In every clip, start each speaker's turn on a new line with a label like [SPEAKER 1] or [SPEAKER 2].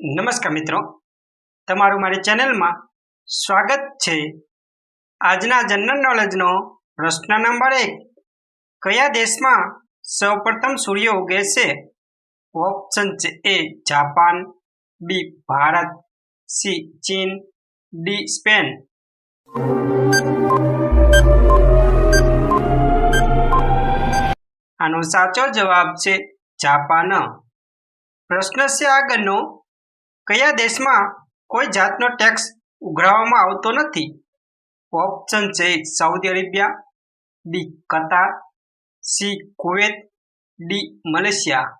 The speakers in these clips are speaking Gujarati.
[SPEAKER 1] નમસ્કાર મિત્રો, તમારું મારી ચેનલમાં સ્વાગત છે। આજના જનરલ નોલેજનો પ્રશ્ન નંબર 1, કયા દેશમાં સૌપ્રથમ સૂર્ય ઉગે છે? ઓપ્શન છે A Japan, B Bharat, C ચીન, ડી સ્પેન। આનો સાચો જવાબ છે જાપાન। પ્રશ્ન છે આગળનો, કયા દેશમાં કોઈ જાતનો ટેક્સ ઉઘરાવવામાં આવતો નથી? ઓપ્શન છે સાઉદી અરેબિયા, બી કતાર, સી કુવૈત, ડી મલેશિયા।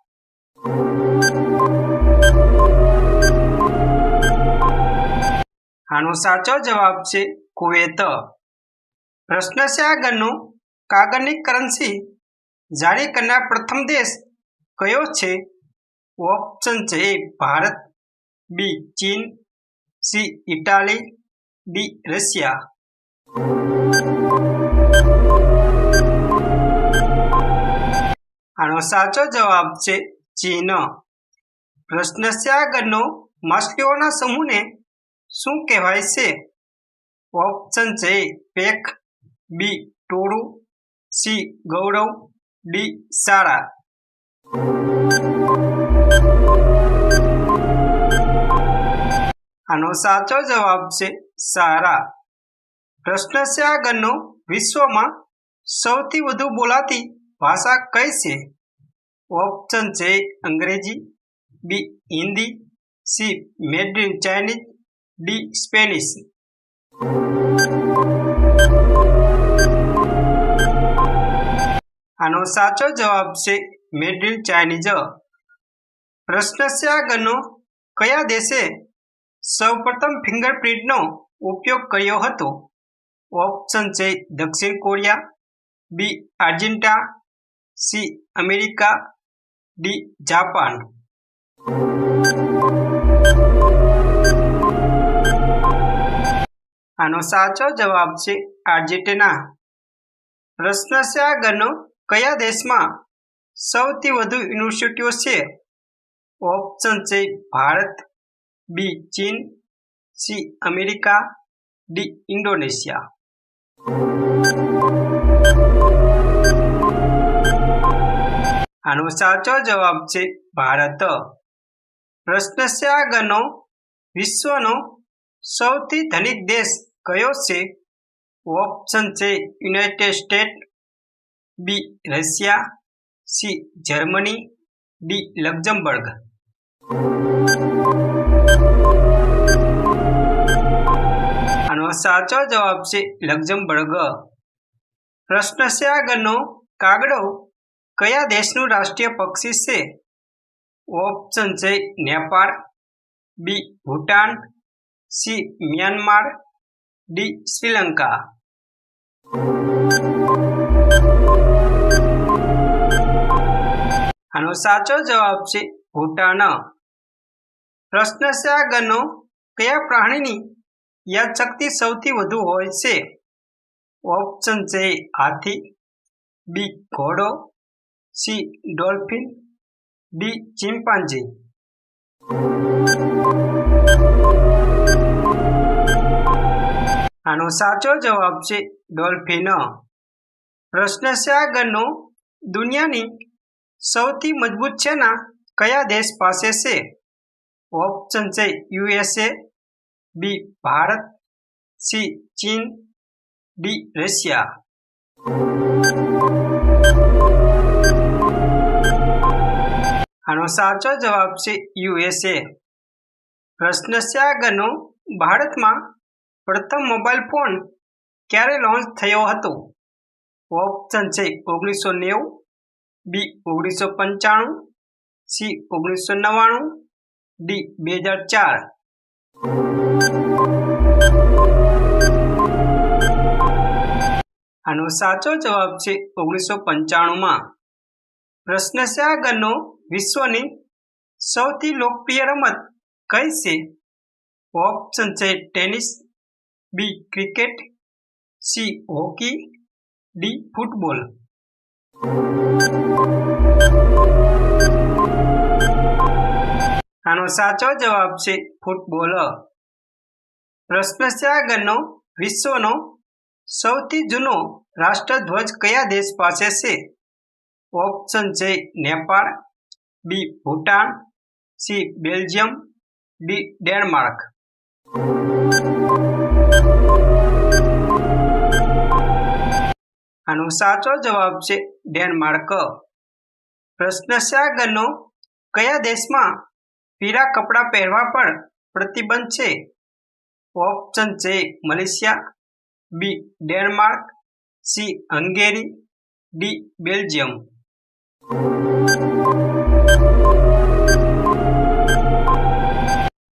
[SPEAKER 1] આનો સાચો જવાબ છે કુવૈત। પ્રશ્ન છે આગળનો, કાગળની કરન્સી જારી કરનાર પ્રથમ દેશ કયો છે? ઓપ્શન છે એ ભારત, બી ચીન, સી ઇટાલી, ડી રશિયા। આનો સાચો જવાબ છે ચીન। પ્રશ્ન છે આગળનો, માછલીઓના સમૂહને શું કહેવાય છે? ઓપ્શન છે પેક, બી ટોળું, સી ગૌરવ, ડી શાળા। આનો સાચો જવાબ છે શાળા। પ્રશ્ન છે આગળનો, વિશ્વમાં સૌથી વધુ બોલાતી ભાષા કઈ છે? ઓપ્શન છે અંગ્રેજી, B Hindi, C Mandarin Chinese, D Spanish. આનો સાચો જવાબ છે મેન્ડરીન ચાઇનીઝ। પ્રશ્ન છે આગળનો, કયા દેશે સૌપ્રથમ ફિંગરપ્રિન્ટનો ઉપયોગ કર્યો હતો? ઓપ્શન છે દક્ષિણ Korea, B Argentina, C America, D Japan. આનો સાચો જવાબ છે આર્જેન્ટિના। પ્રશ્ન છે આગળનો, કયા દેશમાં સૌથી વધુ યુનિવર્સિટીઓ છે? ઓપ્શન છે ભારત, બી ચીન, સી અમેરિકા, ડી ઇન્ડોનેશિયા। આનો સાચો જવાબ છે ભારત। પ્રશ્ન છે આગળનો, વિશ્વનો સૌથી ધનિક દેશ કયો છે? ઓપ્શન છે United States, B Russia, C Germany, D Luxembourg. આનો સાચો જવાબ છે લક્ઝમબર્ગ। પ્રશ્ન છે આગળનો, કાગડો કયા દેશનું રાષ્ટ્રીય પક્ષી છે? ઓપ્શન છે Nepal, B Bhutan, C Myanmar, D Sri Lanka. આનો સાચો જવાબ છે ભૂટાન। પ્રશ્ન છે આગળનો, કયા પ્રાણીની યાદશક્તિ સૌથી વધુ હોય છે? ઓપ્શન છે હાથી, બી ઘોડો, સી ડોલ્ફિન, ડી ચિમ્પાન્જી। આનો સાચો જવાબ છે ડોલ્ફિન। પ્રશ્ન છે આગળનો, દુનિયાની સૌથી મજબૂત સેના કયા દેશ પાસે છે? ઓપ્શન છે યુએસએ, બી ભારત, સી ચીન, ડી રશિયા। આનો સાચો જવાબ છે યુએસએ। પ્રશ્ન છે આગળનો, ભારતમાં પ્રથમ મોબાઈલ ફોન ક્યારે લોન્ચ થયો હતો? ઓપ્શન છે 1990, બી 1995, સી 1999, ડી 2004। આનો સાચો જવાબ છે 1995માં। પ્રશ્ન છે આગળનો, વિશ્વની સૌથી લોકપ્રિય રમત કઈ છે? ઓપ્શન છે tennis, B cricket, C hockey, D football. આનો સાચો જવાબ છે ફૂટબોલ. પ્રશ્ન છે આગળનો, વિશ્વનો સૌથી જૂનો રાષ્ટ્રધ્વજ કયા દેશ પાસે છે? ઓપ્શન છે Nepal, B Bhutan, C Belgium, D Denmark. આનો સાચો જવાબ છે ડેનમાર્ક. પ્રશ્ન છે આગળનો, કયા દેશમાં પીળા કપડાં પહેરવા પર પ્રતિબંધ છે? ઓપ્શન છે Malaysia, B Denmark, C Hungary, D Belgium.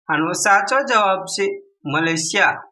[SPEAKER 1] આનો સાચો જવાબ છે મલેશિયા.